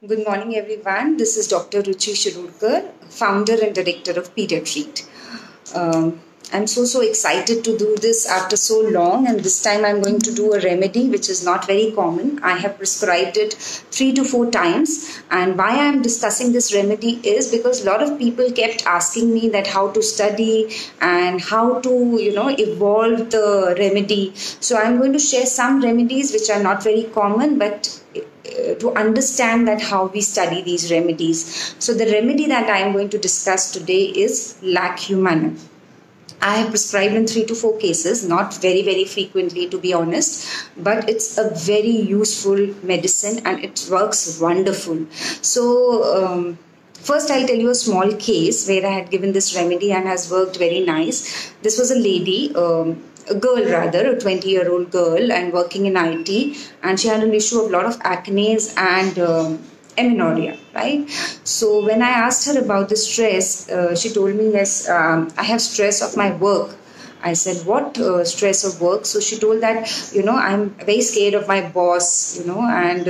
Good morning, everyone. This is Dr. Ruchi Shirurkar, founder and director of Pediatreat. I'm so excited to do this after so long, and this time I'm going to do a remedy which is not very common. I have prescribed it 3 to 4 times, and why I'm discussing this remedy is because a lot of people kept asking me that how to study and how to evolve the remedy. So I'm going to share some remedies which are not very common, but to understand that how we study these remedies. So the remedy that I am going to discuss today is Lac Humanum. I have prescribed in 3 to 4 cases, not very frequently to be honest, but it's a very useful medicine and it works wonderful. So first I'll tell you a small case where I had given this remedy and has worked very nice. This was a lady, a girl rather, a 20-year-old girl, and working in IT, and she had an issue of a lot of acne and amenorrhea, right? So when I asked her about the stress, she told me, yes, I have stress of my work. I said, what stress of work? So she told that, I'm very scared of my boss, and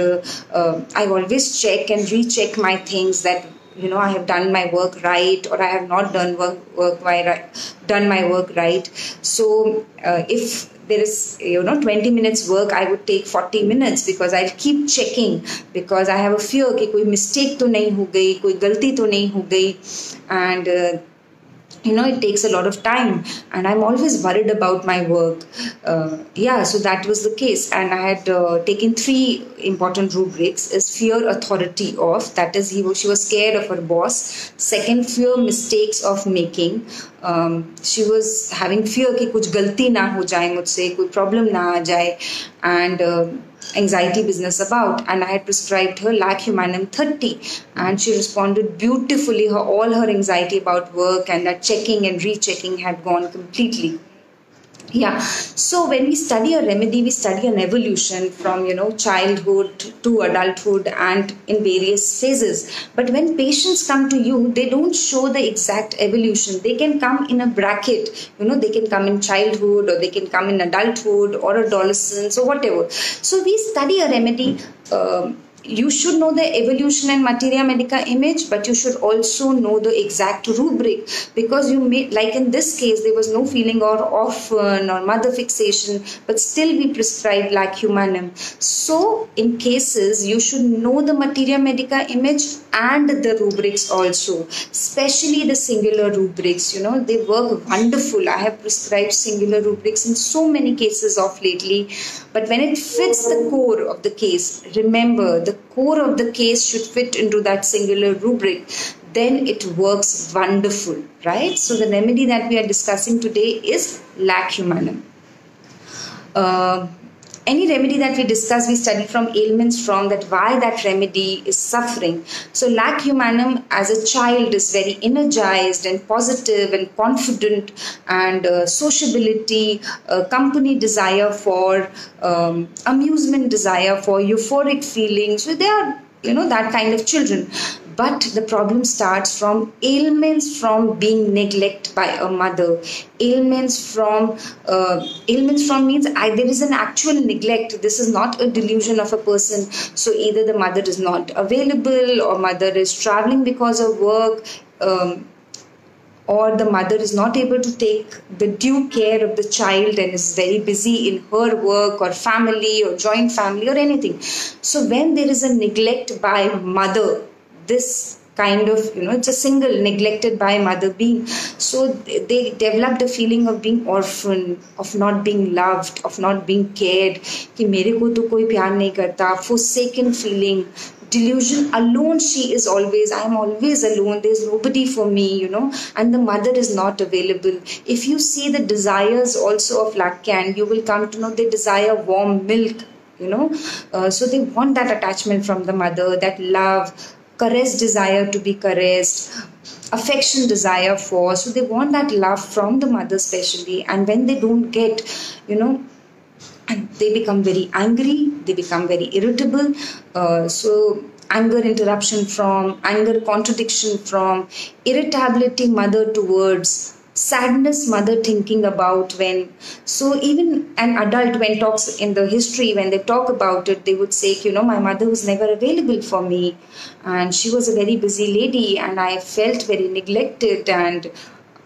I always check and recheck my things that, I have done my work right or I have not done my work right. So if there is 20 minutes work, I would take 40 minutes because I'll keep checking, because I have a fear कि कोई mistake तो नहीं हो गई, कोई गलती तो नहीं हो गई, and it takes a lot of time and I'm always worried about my work. So that was the case, and I had taken 3 important rubrics. Is fear authority of, that is she was scared of her boss. Second, fear mistakes of making. She was having fear कि कुछ गलती ना हो जाए मुझसे, कोई problem ना आ जाए, and anxiety business about, and I had prescribed her Lac Humanum 30 and she responded beautifully. All her anxiety about work and that checking and rechecking had gone completely. So when we study a remedy, we study an evolution from childhood to adulthood and in various phases. But when patients come to you, they don't show the exact evolution. They can come in a bracket, they can come in childhood or they can come in adulthood or adolescence or whatever. So we study a remedy. You should know the evolution and materia medica image, but you should also know the exact rubric, because you may, like in this case, there was no feeling or orphan or mother fixation, but still we prescribed Lac Humanum. So in cases, you should know the materia medica image and the rubrics also, especially the singular rubrics. They work wonderful. I have prescribed singular rubrics in so many cases of lately, but when it fits the core of the case, remember, the core of the case should fit into that singular rubric, then it works wonderful, right? So the remedy that we are discussing today is Lac Humanum. Any remedy that we discuss, we study from ailments, from that why that remedy is suffering. So Lac Humanum as a child is very energized and positive and confident, and sociability, company desire for amusement, desire for euphoric feelings. So they are that kind of children. But the problem starts from ailments from being neglected by a mother. Ailments from means there is an actual neglect. This is not a delusion of a person. So either the mother is not available, or mother is traveling because of work, or the mother is not able to take the due care of the child and is very busy in her work or family or joint family or anything. So when there is a neglect by mother, this kind of, it's a single neglected by mother being. So they developed a feeling of being orphan, of not being loved, of not being cared, कि मेरे को तो कोई प्यार नहीं करता, forsaken feeling, delusion, alone she is always, I am always alone, there's nobody for me, and the mother is not available. If you see the desires also of Lacan, you will come to know they desire warm milk, so they want that attachment from the mother, that love, caress, desire to be caressed, affection, desire for, so they want that love from the mother especially, and when they don't get, and they become very angry, they become very irritable. So anger interruption from, anger contradiction from, irritability mother towards sadness mother thinking about when, so even an adult when talks in the history, when they talk about it, they would say, my mother was never available for me, and she was a very busy lady, and I felt very neglected and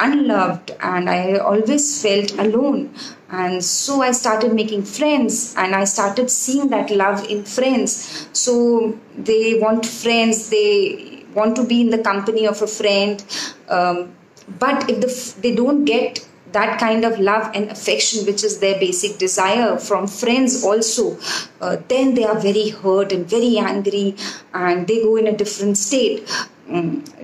unloved, and I always felt alone. And so I started making friends, and I started seeing that love in friends. So they want friends, they want to be in the company of a friend. But if they don't get that kind of love and affection, which is their basic desire from friends also, then they are very hurt and very angry, and they go in a different state.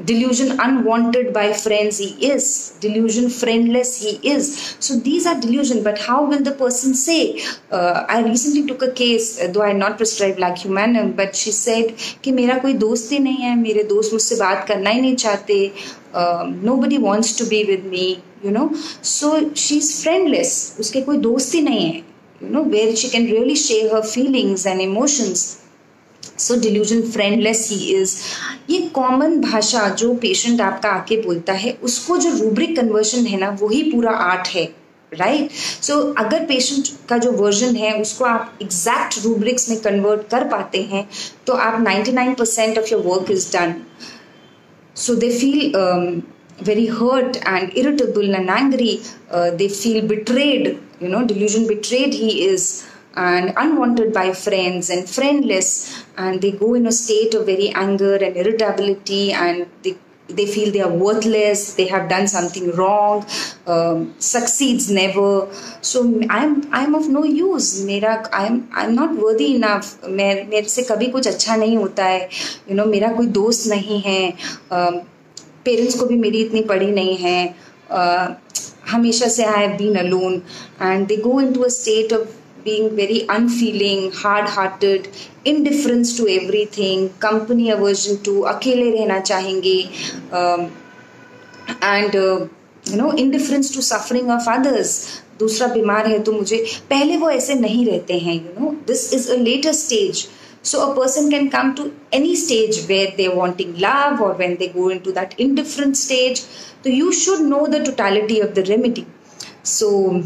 Delusion unwanted by friends he is, delusion friendless he is. So these are delusion, but how will the person say? I recently took a case, though I not prescribed Lacumanum, but she said कि मेरा कोई दोस्त ही नहीं है, मेरे दोस्त मुझसे बात करना ही नहीं चाहते, nobody wants to be with me, so she's friendless, उसके कोई दोस्त ही नहीं है, where she can really share her feelings and emotions. So delusion friendless he is. ये कॉमन भाषा जो पेशेंट आपका आके बोलता है, उसको जो रूब्रिक कन्वर्शन है ना, वही पूरा आर्ट है, राइट? सो अगर पेशेंट का जो वर्जन है उसको आप एग्जैक्ट रूब्रिक्स में कन्वर्ट कर पाते हैं, तो आप 99% of your work is done. So they feel very hurt and irritable and angry. They feel betrayed, delusion betrayed he is, and unwanted by friends and friendless, and they go in a state of very anger and irritability, and they feel they are worthless, they have done something wrong, succeeds never. So I'm of no use. I'm not worthy enough. मेरे से कभी कुछ अच्छा नहीं होता है. मेरा कोई दोस्त नहीं है. पेरेंट्स को भी मेरी इतनी पड़ी नहीं है. हमेशा से I have been alone, and they go into a state of being very unfeeling, hard-hearted, indifference to everything, company aversion to, अकेले रहना चाहेंगे, and indifference to suffering of others. दूसरा बीमार है तो मुझे, पहले वो ऐसे नहीं रहते हैं, this is a later stage. So a person can come to any stage where they're wanting love, or when they go into that indifferent stage. So you should know the totality of the remedy. So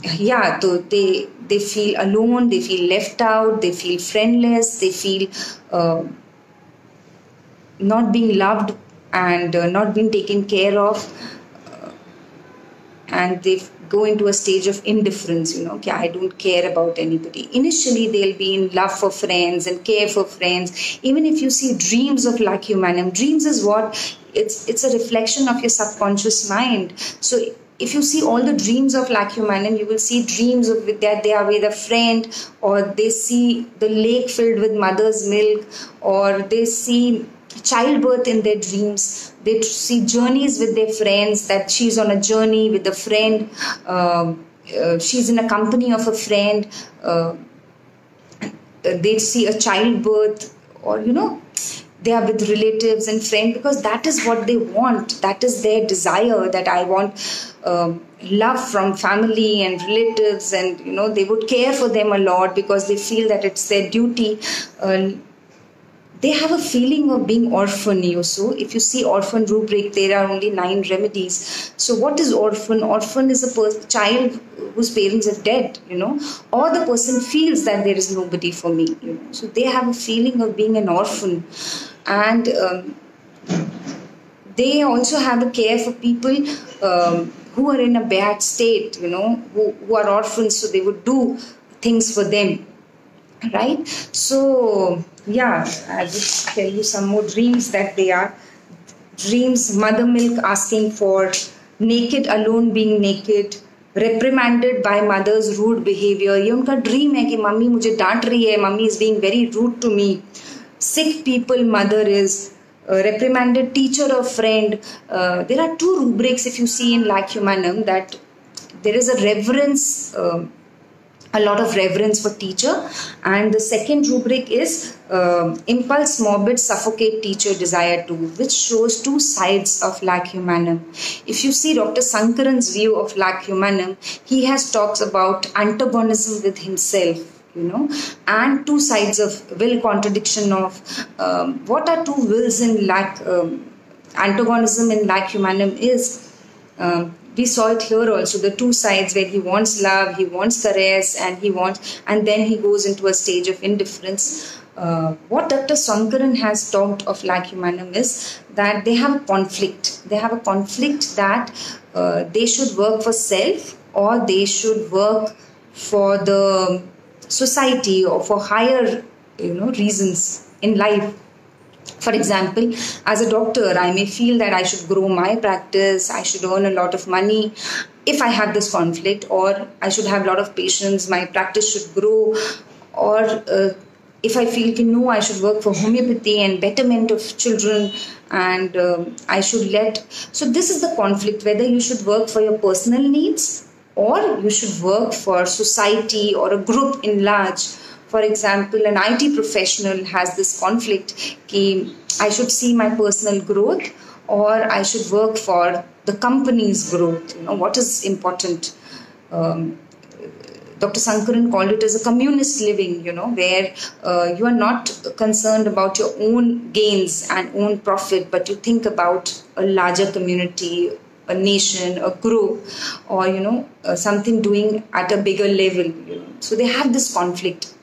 yeah, so they feel alone, they feel left out, they feel friendless, they feel not being loved and not being taken care of, and they go into a stage of indifference, I don't care about anybody. Initially they'll be in love for friends and care for friends. Even if you see dreams of Lacumanum, dreams is what? It's a reflection of your subconscious mind. So if you see all the dreams of Lacumanum, you will see dreams of that they are with a friend, or they see the lake filled with mother's milk, or they see childbirth in their dreams. They see journeys with their friends, that she's on a journey with a friend, she's in a company of a friend, they see a childbirth, or they are with relatives and friends, because that is what they want. That is their desire, that I want love from family and relatives, and they would care for them a lot because they feel that it's their duty. They have a feeling of being orphan. So if you see orphan rubric, there are only 9 remedies. So what is orphan? Orphan is a child whose parents are dead, or the person feels that there is nobody for me, So they have a feeling of being an orphan, and they also have a care for people who are in a bad state, who are orphans, so they would do things for them. Right? So yeah, I'll just tell you some more dreams that they are. Dreams, mother milk asking for, naked alone being naked, reprimanded by mother's rude behavior. ये उनका dream है कि mummy मुझे डांट रही है, mummy is being very rude to me. Sick people, mother is reprimanded teacher or friend. There are 2 rubrics if you see in Lacumanum, that there is a reverence, a lot of reverence for teacher, and the second rubric is impulse, morbid, suffocate, teacher, desire to, which shows 2 sides of Lacumanum. If you see Dr. Sankaran's view of Lacumanum, he has talks about antagonism with himself, and 2 sides of will, contradiction of. What are 2 wills in antagonism in Lacumanum is we saw it here also, the two sides where he wants love, he wants caress, and then he goes into a stage of indifference. What Dr. Sankaran has talked of Lac Humanum is that they have a conflict. They have a conflict that they should work for self, or they should work for the society, or for higher, reasons in life. For example, as a doctor, I may feel that I should grow my practice, I should earn a lot of money if I have this conflict, or I should have a lot of patients, my practice should grow, or if I feel no, I should work for homeopathy and betterment of children, and I should let. So this is the conflict, whether you should work for your personal needs or you should work for society or a group in large. For example, an IT professional has this conflict कि I should see my personal growth or I should work for the company's growth. What is important? Dr. Sankaran called it as a communist living, where you are not concerned about your own gains and own profit, but you think about a larger community, a nation, a group, or something doing at a bigger level. So they have this conflict.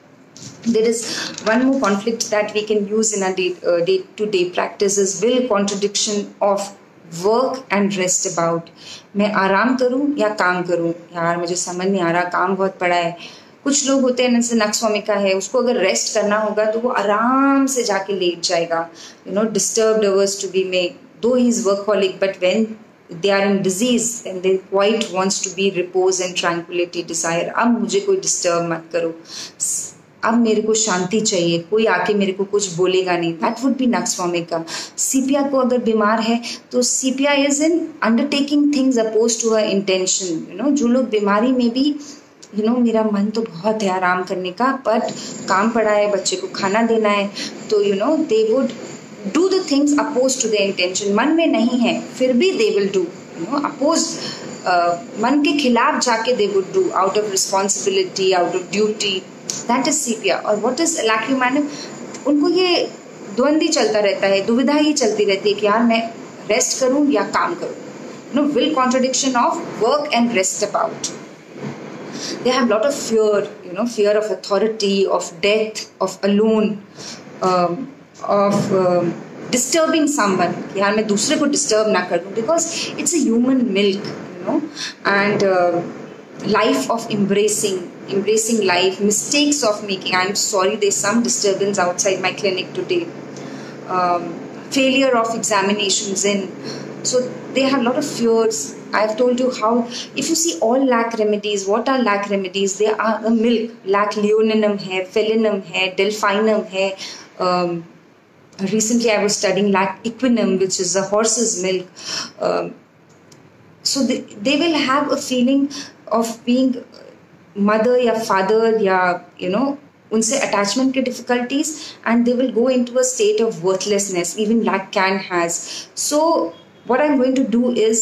There is one more conflict that we can use in our day-to-day practice is will contradiction of work and rest about. मैं आराम करूं या काम करूं? यार मुझे समझ नहीं आ रहा, काम बहुत पड़ा है. कुछ लोग होते हैं, जैसे नक्सवामिका है, उसको अगर रेस्ट करना होगा तो वो आराम से जाके लेट जाएगा. Disturbed hours to be made. Though he is workaholic, but when they are in disease and they quite wants to be repose and tranquility desire. अब मुझे कोई disturb मत करो, अब मेरे को शांति चाहिए, कोई आके मेरे को कुछ बोलेगा नहीं. That would be nux vomica. Sepia को अगर बीमार है तो sepia is in undertaking things oppose to her intention. जो लोग बीमारी में भी मेरा मन तो बहुत है आराम करने का, बट काम पड़ा है, बच्चे को खाना देना है, तो they would do the things oppose to the intention. मन में नहीं है फिर भी दे विल डू अपोज, मन के खिलाफ जाके they would do out of responsibility, out of duty. That is sepia. और व्हाट इज लैक ह्यूमैनिम? उनको ये द्वंद्व चलता रहता है, दुविधा ही चलती रहती है कि यार मैं रेस्ट करूं या काम करूं. Will contradiction of work and rest about. They have a lot of fear, fear of authority, of death, of alone, of disturbing someone. कि यार मैं दूसरे को disturb ना करूं, because it's a human milk, and life of embracing life, mistakes of making. I'm sorry, there's some disturbance outside my clinic today. Failure of examinations in. So they have a lot of fears. I've told you how, if you see all lac remedies, what are lac remedies? They are a milk. Lac leoninum hai, felinum hai, delphinum hai. Recently I was studying lac equinum, which is a horse's milk. So they will have a feeling of being mother या father या उनसे attachment के difficulties, and they will go into a state of worthlessness. Even lac can has. So what I'm going to do is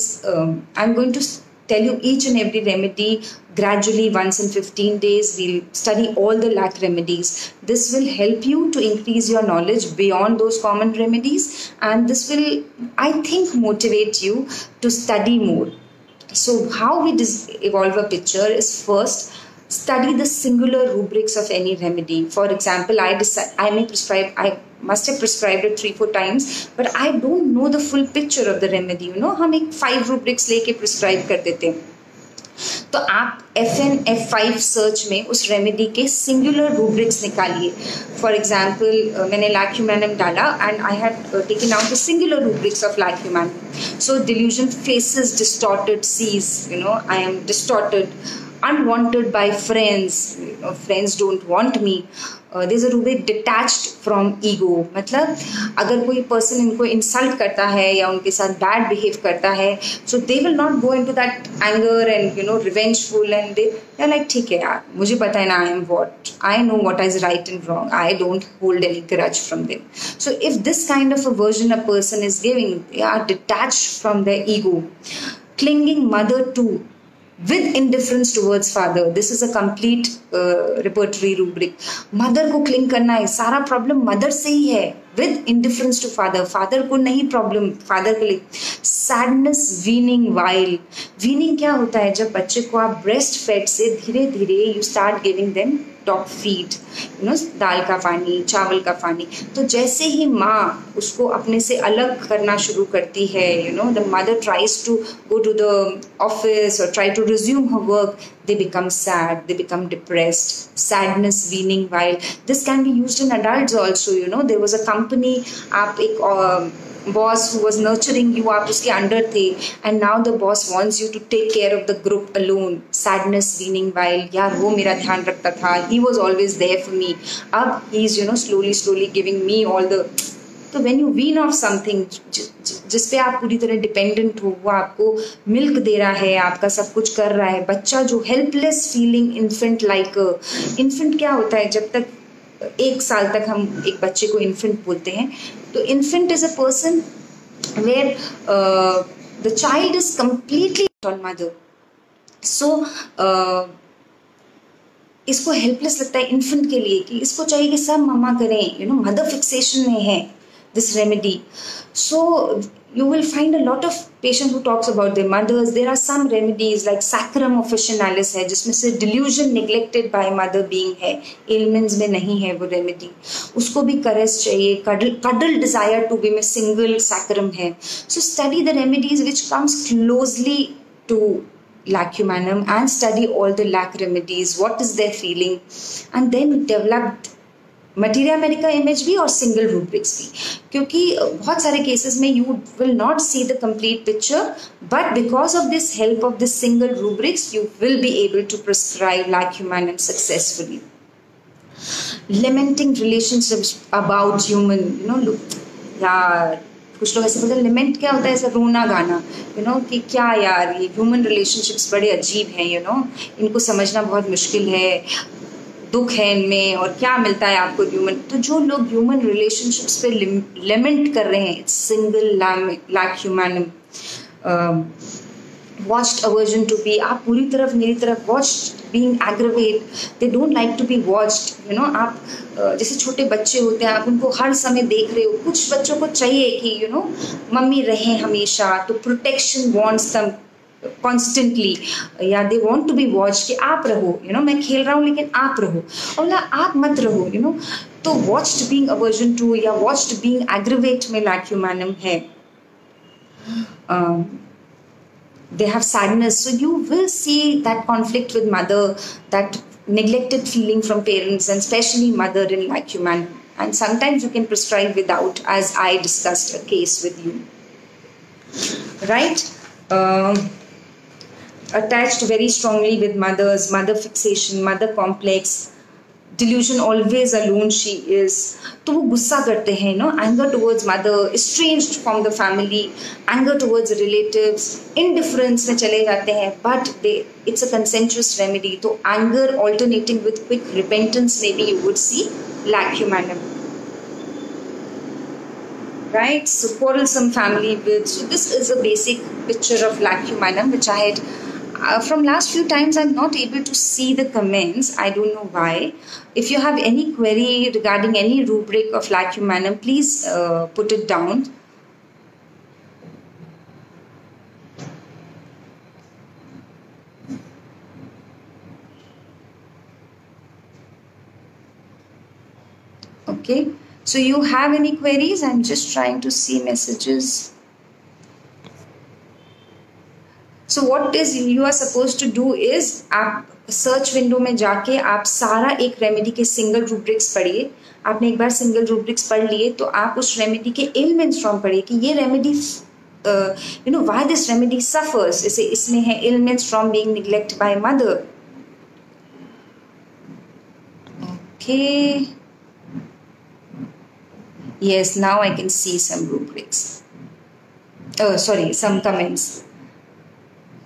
I'm going to tell you each and every remedy gradually. Once in 15 days we'll study all the lac remedies. This will help you to increase your knowledge beyond those common remedies, and this will, I think, motivate you to study more. So how we evolve a picture is first study the singular rubrics of any remedy. For example, I must have prescribed it 3-4 times, but I don't know the full picture of the remedy. हम एक 5 rubrics लेके prescribe कर देते हैं. तो आप FN F5 search में उस रेमेडी के सिंगुलर रूब्रिक्स निकालिए. फॉर एग्जाम्पल मैंने लैक ह्यूमैनिम डाला and I had taken out the singular rubrics of lac humanum. So delusion faces distorted sees, I am distorted, unwanted by friends, friends don't want me. There's a rubric detached from ego. मतलब अगर कोई person इनको insult करता है या उनके साथ bad behave करता है, so they will not go into that anger and revengeful, and they're like ठीक है यार, मुझे पता है ना, I know what is right and wrong. I don't hold any grudge from them. So if this kind of a version a person is giving, they are detached from their ego. Clinging mother to, with indifference towards father. This is a complete repertory rubric. Mother को cling करना है, सारा problem mother से ही है. With indifference to father, father को नहीं problem, father के लिए. Sadness weaning while. Weaning क्या होता है? जब बच्चे को आप breast fed से धीरे धीरे you start giving them top feed, you know, दाल का पानी, चावल का पानी. तो जैसे ही माँ उसको अपने से अलग करना शुरू करती है, you know, the mother tries to go to the office or try to resume her work, they become sad, they become depressed. Sadness weaning while. This can be used in adults also, you know. There was a company, आप एक boss who was nurturing you, आप उसके under थे, and now the boss wants you to take care of the group alone. Sadness weaning while. यार वो मेरा ध्यान रखता था, he was always there for me. अब he is, you know, slowly giving me all the. तो when you wean off something जिस पे आप पूरी तरह डिपेंडेंट हो, वो आपको मिल्क दे रहा है, आपका सब कुछ कर रहा है, बच्चा जो helpless feeling infant like. Infant क्या होता है? जब तक 1 साल तक हम एक बच्चे को इन्फेंट बोलते हैं. तो infant is a person where the child is completely on mother. So इसको हेल्पलेस लगता है इन्फेंट के लिए कि इसको चाहिए कि सब मम्मा करें, यू नो, मदर फिक्सेशन में है this remedy. So you will find a lot of patients who talks about their mothers. There are some remedies like sacrum officinalis है जिसमें से delusion neglected by mother being है, ailments में नहीं है वो remedy. उसको भी caress चाहिए, cuddle desire to be में single sacrum है. So study the remedies which comes closely to lacumanum and study all the lac remedies. What is their feeling, and then develop materia Medica image भी और single rubrics भी, क्योंकि बहुत सारे cases में you will not see the complete picture, but because of this help of this single rubrics you will be able to prescribe lac humanum successfully. Lamenting relationships about human, you know, यार कुछ लोग ऐसे बोलते हैं लिमेंट क्या होता है, ऐसा रोना गाना, यू नो, कि क्या यार ये ह्यूमन रिलेशनशिप्स बड़े अजीब हैं, यू नो, इनको समझना बहुत मुश्किल है, दुख है इनमें, और क्या मिलता है आपको ह्यूमन. तो जो लोग ह्यूमन रिलेशनशिप्स पे लेमेंट कर रहे हैं, it's single lac humanum. Watched aversion to be, आप पूरी तरफ मेरी तरफ watched being aggravate, they don't like to be watched, you know. आप जैसे छोटे बच्चे होते हैं, आप उनको हर समय देख रहे हो. कुछ बच्चों को चाहिए कि यू नो मम्मी रहें हमेशा, तो प्रोटेक्शन वांट्स दम कॉन्स्टेंटली, या they want to be watch कि आप रहो, यू नो, मैं खेल रहा हूँ लेकिन आप रहो, और ना आप मत रहो, यू नो. तो वॉच्ड बीइंग अवर्जन टू या वॉच्ड बीइंग एग्रवेट में लैक्यूमेनम है. they have sadness, so you will see that conflict with mother, that neglected feeling from parents, and especially mother in lachymanum. And sometimes you can prescribe without, as I discussed a case with you, right? Attached very strongly with mothers, mother fixation, mother complex, delusion, always alone she is. तो वो गुस्सा करते हैं, no, anger towards mother, estranged from the family, anger towards relatives, indifference में चले जाते हैं, but it's a consensuous remedy. तो anger alternating with quick repentance, maybe you would see lachymanum, right? So quarrelsome family with. So this is a basic picture of lachymanum, which I had. From last few times I'm not able to see the comments. I don't know why. If you have any query regarding any rubric of lachymanum, please put it down. Okay, so you have any queries? I'm just trying to see messages. So what is you are supposed to do is, आप search window में जाके आप सारा एक remedy के single rubrics पढ़िए. आपने एक बार सिंगल रूब्रिक्स पढ़ लिए तो आप उस रेमेडी के एलिमेंट्स फ्रॉम पढ़िए कि ये remedy, you know, why this remedy suffers. जैसे इसमें है elements from being neglect by mother. Okay, yes, now I can see some rubrics. Oh, sorry, some comments.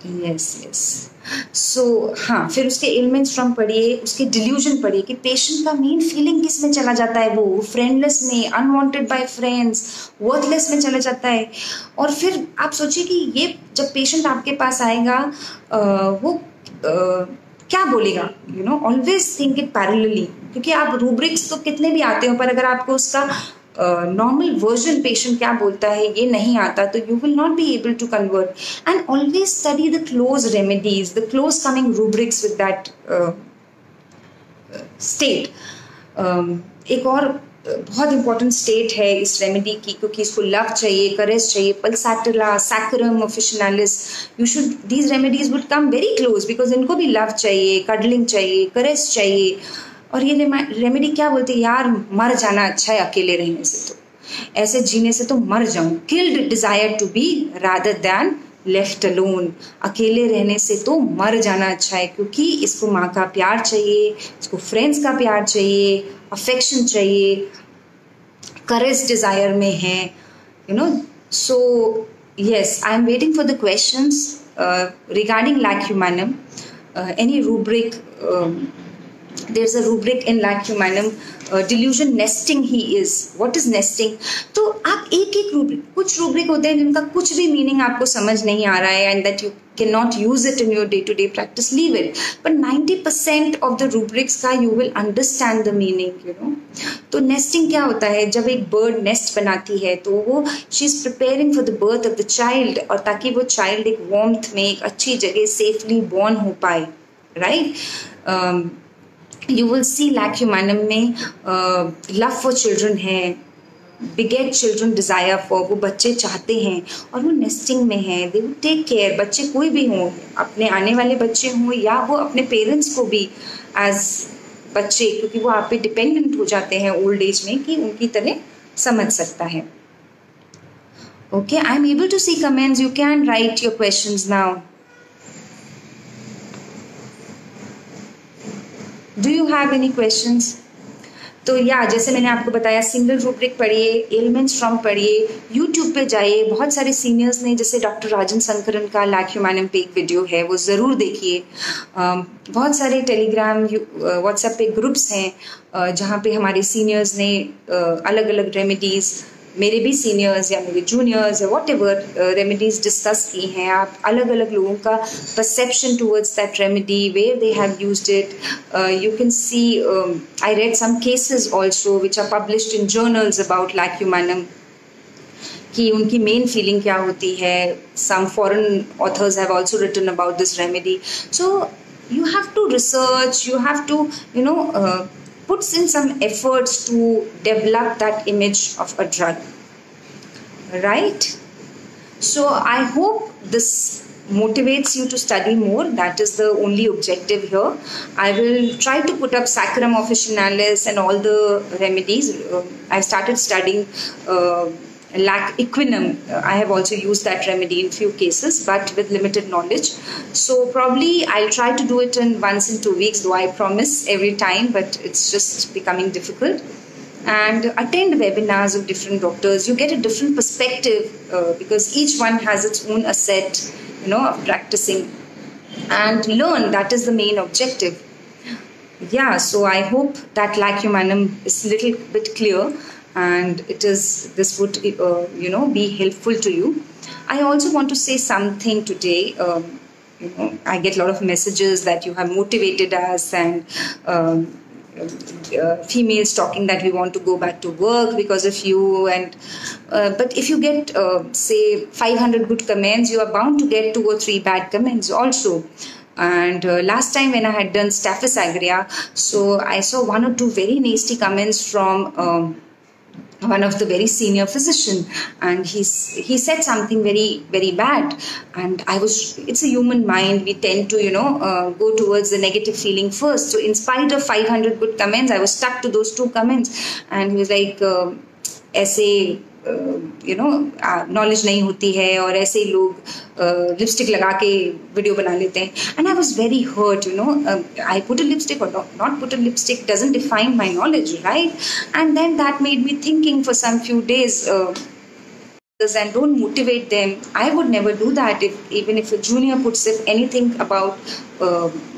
yes. So हाँ, फिर उसके एलिमेंट्स फ्रॉम पढ़िए, उसके डिल्यूजन पढ़िए कि पेशेंट का मेन फीलिंग किस में चला जाता है, वो फ्रेंडलेस में, अनवांटेड बाय फ्रेंड्स, वर्थलेस में चला जाता है. और फिर आप सोचिए कि ये जब पेशेंट आपके पास आएगा, वो क्या बोलेगा, ऑलवेज थिंक इट पैरेलली, क्योंकि आप रूब्रिक्स तो कितने भी आते हो, पर अगर आपको उसका नॉर्मल वर्जन पेशेंट क्या बोलता है ये नहीं आता, तो you will not be able to convert. And always study the close remedies, the close coming rubrics with that state. एक और बहुत इंपॉर्टेंट स्टेट है इस रेमेडी की, क्योंकि इसको लव चाहिए, करेज चाहिए, pulsatilla, saccharum officinalis. You should, these remedies would come very close, because इनको भी लव चाहिए, कडलिंग चाहिए, करेज चाहिए. और ये रेमेडी क्या बोलते हैं, यार मर जाना अच्छा है अकेले रहने से, तो ऐसे जीने से तो मर जाऊं. Killed desire to be rather than left alone. अकेले रहने से तो मर जाना अच्छा है, क्योंकि इसको माँ का प्यार चाहिए, इसको फ्रेंड्स का प्यार चाहिए, अफेक्शन चाहिए, करेज डिजायर में है, सो yes, I am waiting for the questions regarding lac humanum. Any rubric, there's a rubric in lac humanum, delusion nesting he is. What is nesting? तो आप एक रूब्रिक, कुछ रूब्रिक होते हैं जिनका कुछ भी मीनिंग आपको समझ नहीं आ रहा है, and that you can not use it in your day to day practice, leave it. But 90% of the rubrics का you will understand the meaning. तो नेस्टिंग क्या होता है, जब एक बर्ड नेस्ट बनाती है तो वो she is preparing for the birth of the child, और ताकि वो चाइल्ड एक वार्मथ में, एक अच्छी जगह सेफली बॉर्न हो पाए, right. You will see lac humanum में लव फॉर चिल्ड्रन है, बिगेट चिल्ड्रन डिजायर फॉर, वो बच्चे चाहते हैं और वो नेस्टिंग में है. दे विल टेक केयर, बच्चे कोई भी हों, अपने आने वाले बच्चे हों या वो अपने पेरेंट्स को भी एज बच्चे, क्योंकि वो आप पे डिपेंडेंट हो जाते हैं ओल्ड एज में, कि उनकी तरह समझ सकता है. Okay, I am able to see comments. You can write your questions now. Do you have any questions? तो या जैसे मैंने आपको बताया, सिंगल रूब्रिक पढ़िए, एलिमेंट्स फ्रॉम पढ़िए, यूट्यूब पे जाइए. बहुत सारे सीनियर्स ने, जैसे डॉक्टर राजन शंकरन का लैक ह्यूमैनम पे एक वीडियो है, वो ज़रूर देखिए. बहुत सारे टेलीग्राम, व्हाट्सएप पे ग्रुप्स हैं जहाँ पे हमारे सीनियर्स ने अलग अलग रेमेडीज़, मेरे भी सीनियर्स या मेरे जूनियर्स या वॉट एवर रेमेडीज डिस्कस की हैं. आप अलग अलग लोगों का perception towards that remedy, where they have used it. You can see, I read some cases also which are published in journals about lac humanum, कि उनकी मेन फीलिंग क्या होती है. Some foreign authors have also written about this remedy. So you have to research, you have to puts in some efforts to develop that image of a drug, right? So I hope this motivates you to study more. That is the only objective here. I will try to put up Saccharum officinalis and all the remedies. I started studying lac equinum. I have also used that remedy in few cases, but with limited knowledge. So probably I'll try to do it in once in 2 weeks, though I promise every time, but it's just becoming difficult. And attend webinars of different doctors. You get a different perspective because each one has its own asset, of practicing, and learn. That is the main objective. Yeah, so I hope that lac humanum is a little bit clear. And this would be helpful to you. I also want to say something today. I get a lot of messages that you have motivated us, and females talking that we want to go back to work because of you. And but if you get say 500 good comments, you are bound to get 2 or 3 bad comments also. And last time when I had done Staphylococcus aureus, so I saw 1 or 2 very nasty comments from one of the very senior physician, and he said something very very bad. And it's a human mind, we tend to go towards the negative feeling first. So in spite of 500 good comments, I was stuck to those 2 comments. And he was like, ऐसे knowledge नहीं होती है, और ऐसे ही लोग lipstick लगा के video बना लेते हैं. And I was very hurt. I put a lipstick or not put a lipstick doesn't define my knowledge, right? And then that made me thinking for some few days. and don't motivate them. I would never do that. If even if a junior puts if anything about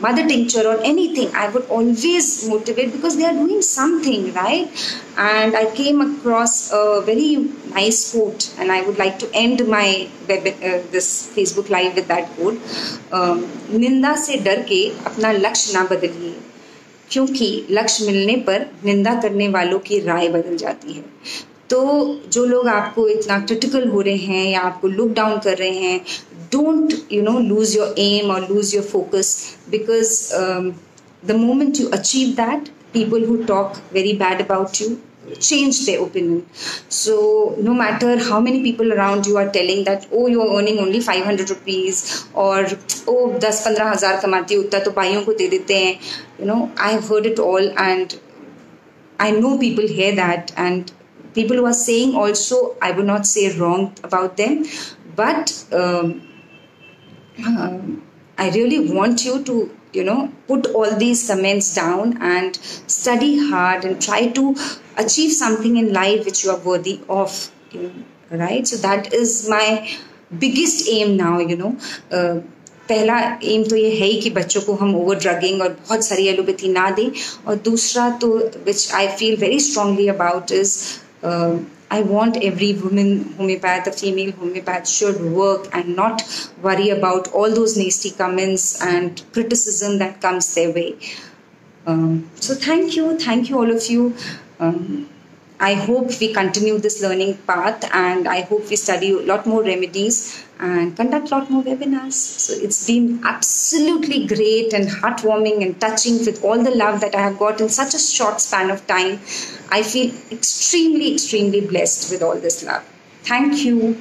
mother tincture or anything, I would always motivate because they are doing something right. And I came across a very nice quote, and I would like to end my this Facebook live with that quote. निंदा से डर के अपना लक्ष्य ना बदलिए, क्योंकि लक्ष्य मिलने पर निंदा करने वालों की राय बदल जाती है. तो जो लोग आपको इतना क्रिटिकल हो रहे हैं या आपको लुक डाउन कर रहे हैं, डोंट लूज योर एम और lose your focus, because the moment you achieve that, people who talk very bad about you change their opinion. So no matter how many people around you are telling that, oh, you are earning only 500 rupees, or oh, 10-15 हज़ार कमाती हो उतना तो भाइयों को दे देते हैं, I have heard it all, and I know people hear that, and people who are saying also, I would not say wrong about them, but I really want you to put all these comments down and study hard and try to achieve something in life which you are worthy of, right? So that is my biggest aim now. पहला M तो ये है ही कि बच्चों को हम over ड्रगिंग और बहुत सारी एलोपैथी ना दें, और दूसरा तो which I feel very strongly about is I want every woman homeopath, a female homeopath, should work and not worry about all those nasty comments and criticism that comes their way. So thank you all of you. I hope we continue this learning path, and I hope we study a lot more remedies and conduct a lot more webinars. So it's been absolutely great and heartwarming and touching with all the love that I have got in such a short span of time. I feel extremely, extremely blessed with all this love. Thank you.